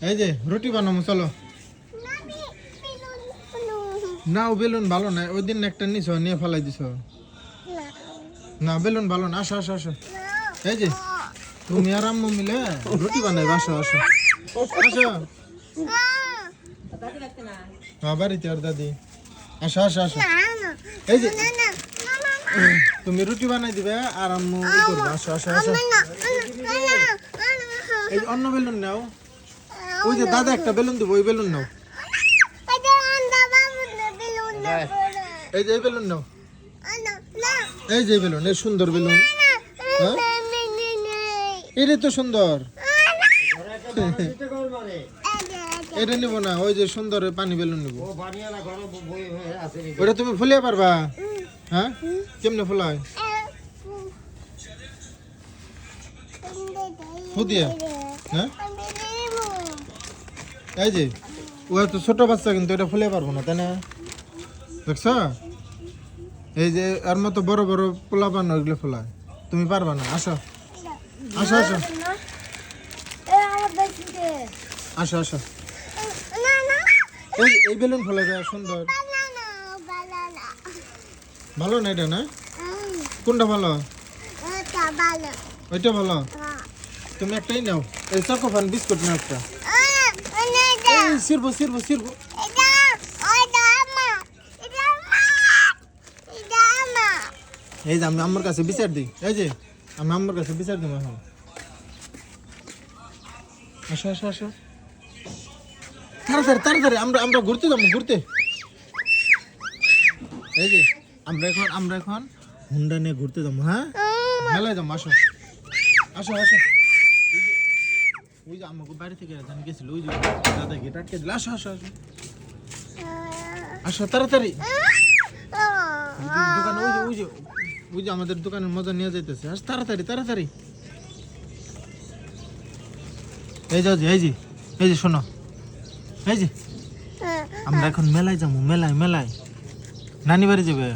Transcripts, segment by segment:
এই যে রুটি বানাবো চলো। না ও বেলুন ভালো না, ওই দিন একটা নিছ নিয়ে ফেলাই দিছ। না বেলুন ভালো না, আসো আসো আসো। এই যে তুমি আর আম্মু মিলে রুটি বানাই, আসো আসো আসো। বাড়িতে আর দাদি, আসো আসো আসো। এই যে তুমি রুটি বানাই দিবে আর আম্মু ই করবে, আসো আসো আসো। এই যে অন্য বেলুন নাও, ওই যে দাদা একটা বেলুন দিব, ওই বেলুন নাও। এই যে এই বেলুন নাও, এই যে বেলুন, এই সুন্দর বেলুন। হ্যাঁ এটাই তো সুন্দর। এটা নিব না, ওই যে সুন্দর পানি বেলুন নিব। ওটা তুমি ফুলিয়ে পারবা? হ্যাঁ কেমনে ফুলায়? ফুদিয়ে? হ্যাঁ এই যে ও তো ছোট বাচ্চা, কিন্তু এটা ফুলিয়ে পারবো না, তাই না? দেখছ, এই যে আর মতো বড় বড় পোলা পান ওইগুলো ফুলায়, তুমি পারবা না। আসো আসো আসো আসো আসো। এই বেলুন ফুলাবে সুন্দর। ভালো না এটা? না কোনটা ভালো? ওইটা ভালো। তুমি একটাই নাও, এই চকোফান বিস্কুট নাও একটা। সিরবো সিরবো সিরবো। এই যে আমি আমার কাছে বিচার দিই, এই যে আমি আমার কাছে বিচার দিব এখন। আসো আসো আসো তাড়াতাড়ি তাড়াতাড়ি, আমরা আমরা ঘুরতে যাবো, ঘুরতে। এই যে আমরা এখন হুন্ডা নিয়ে ঘুরতে যাবো। হ্যাঁ মেলায় যাবো, আসো আসো আসো। ওই যে আমাকে বাড়ি থেকে জানি গেছিল, ওই যে দাদা গেট আটকে দিল। আসো আসো আসো আসো তাড়াতাড়ি। দোকানে ওই যে আমাদের দোকানের মজা নিয়ে যাইতেছে, আস তাড়াতাড়ি তাড়াতাড়ি। এই যে এই যে এই যে শোনো, এই যে আমরা এখন মেলায় যাবো, মেলায় মেলায় নানি বাড়ি যাবে।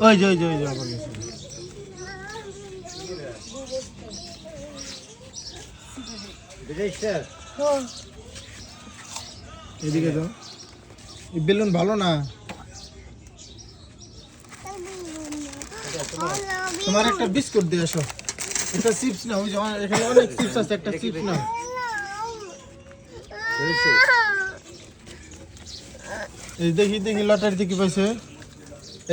ওই যে ওই যে ওই যে আবার গেছে। এদিকে যাও, এই বেলুন ভালো না। তোমার একটা বিস্কুট দিয়ে আসো, একটা চিপস নাও, ওই যে এখানে অনেক চিপস আছে, একটা চিপস নাও। এই দেখি দেখি লটারিতে কি পাইছে,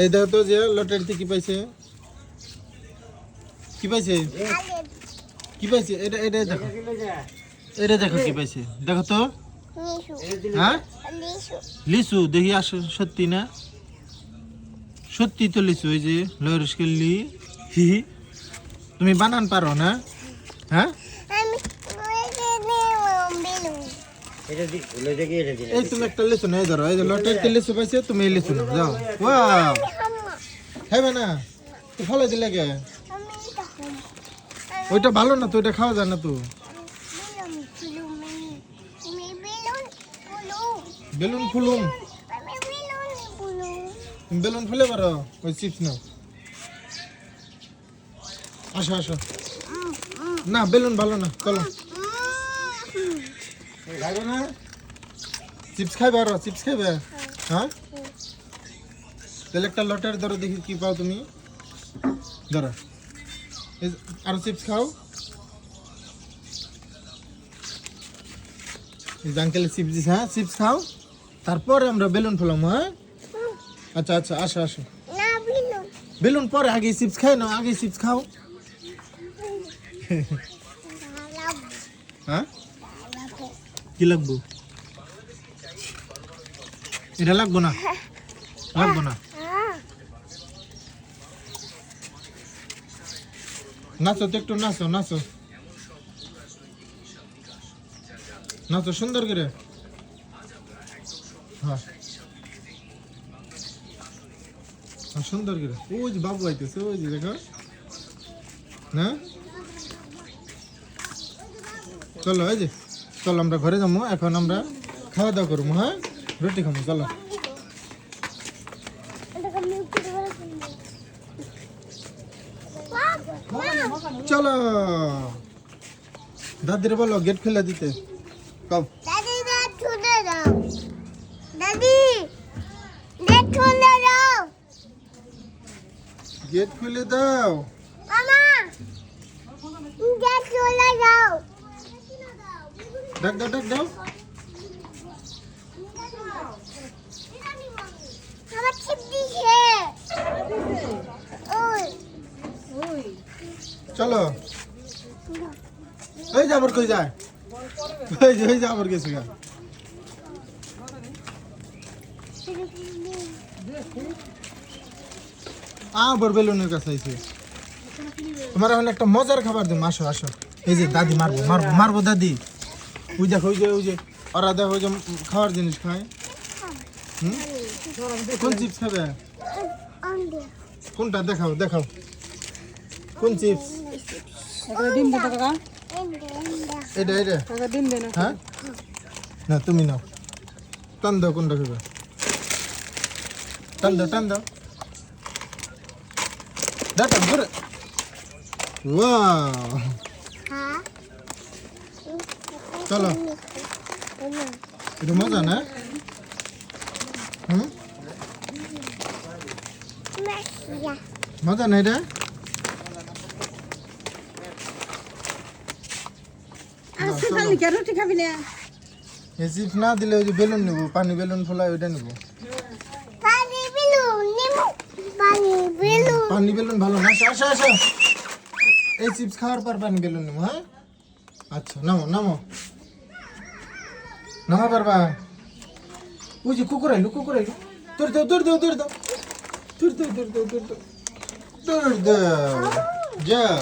এই দেখো তো যে লটারিতে কি পাইছে, কি পাইছে কি পাইছে, এটা এটা দেখো, এটা দেখো কি পাইছে, দেখো তো। হ্যাঁ লিচু দেখি, আসো সত্যি না? সত্যি তো লিচু, ওই যে লরিস্কেলি। হি তুমি বানান পারো না? হ্যাঁ এই তুমি একটা লিচু নেই ধরো, এই যে লটারিতে লিচু পাইছে, তুমি এই লিচু নাও, যাও। ওয়াও খাইবে না তো, ফলে দিলে কে? ওইটা ভালো না তো, ওইটা খাওয়া যায় না তো। বেলুন ফুলুম, তুমি বেলুন ফুলে পারো, ওই চিপস নাও। আসো আসো। না বেলুন ভালো না, চলো। খাইবে না? চিপস খাইবে আরো? চিপস খাইবে? হ্যাঁ তাহলে একটা লটারি ধরো, দেখি কি পাও তুমি। ধরো আরো চিপস খাও। আঙ্কেল চিপস দিস, হ্যাঁ চিপস খাও, তারপরে আমরা বেলুন ফুলাম। হ্যাঁ আচ্ছা আচ্ছা আসো আসো। বেলুন পরে, আগে চিপস খাই না, আগে চিপস খাও। হ্যাঁ কি লাগবো? এটা লাগবো না, লাগবো না। নাচো তো একটু, নাচো নাচো নাচো সুন্দর করে। হ্যাঁ সুন্দর করে। ওই যে বাবু আইতেছে, ওই যে দেখো না। চলো এই যে চলো আমরা ঘরে যাবো, এখন আমরা খাওয়া দাওয়া করবো। হ্যাঁ রুটি খাবো, চলো। চলো দাদির বলো গেট খুলে দিতে। কম দাদি গেট খুলে দাও দাদি গেট খুলে দাও গেট খুলে দাও মামা গেট খুলে দাও ডাক দাও ডাক দাও আমার ছিপ দিছে ওই চলো এই যাবার কই যায় এই যাবার গেছে গা আবার বেলুনের কাছে আইছে তোমার এখন একটা মজার খাবার দিন আসো আসো এই যে দাদি মারবো মারবো মারবো দাদি ওই দেখো ওই যে ওরা দেখো ওই যে খাওয়ার জিনিস খায় হুম কোন চিপস খাবে কোনটা দেখাও দেখাও কোন চিপস ডিম দে কাকা এটা এটা কাকা ডিম দে না হ্যাঁ না তুমি নাও টান দাও কোনটা খাবে টান দাও দাও টান করে ওয়াও হ্যাঁ চলো এটা মজা না হুম মজা না এটা আজকে খালি কে রুটি খাবি না এই চিপস না দিলে ওই যে বেলুন নেবো পানি বেলুন ফোলা ওইটা নেবো পানি বেলুন নেমু পানি বেলুন পানি বেলুন ভালো না আসো আসো এই চিপস খাওয়ার পর পানি বেলুন নেবো হ্যাঁ আচ্ছা নামো নামো নামা পারবা ওই যে কুকুর আইলো তোর দাও যাও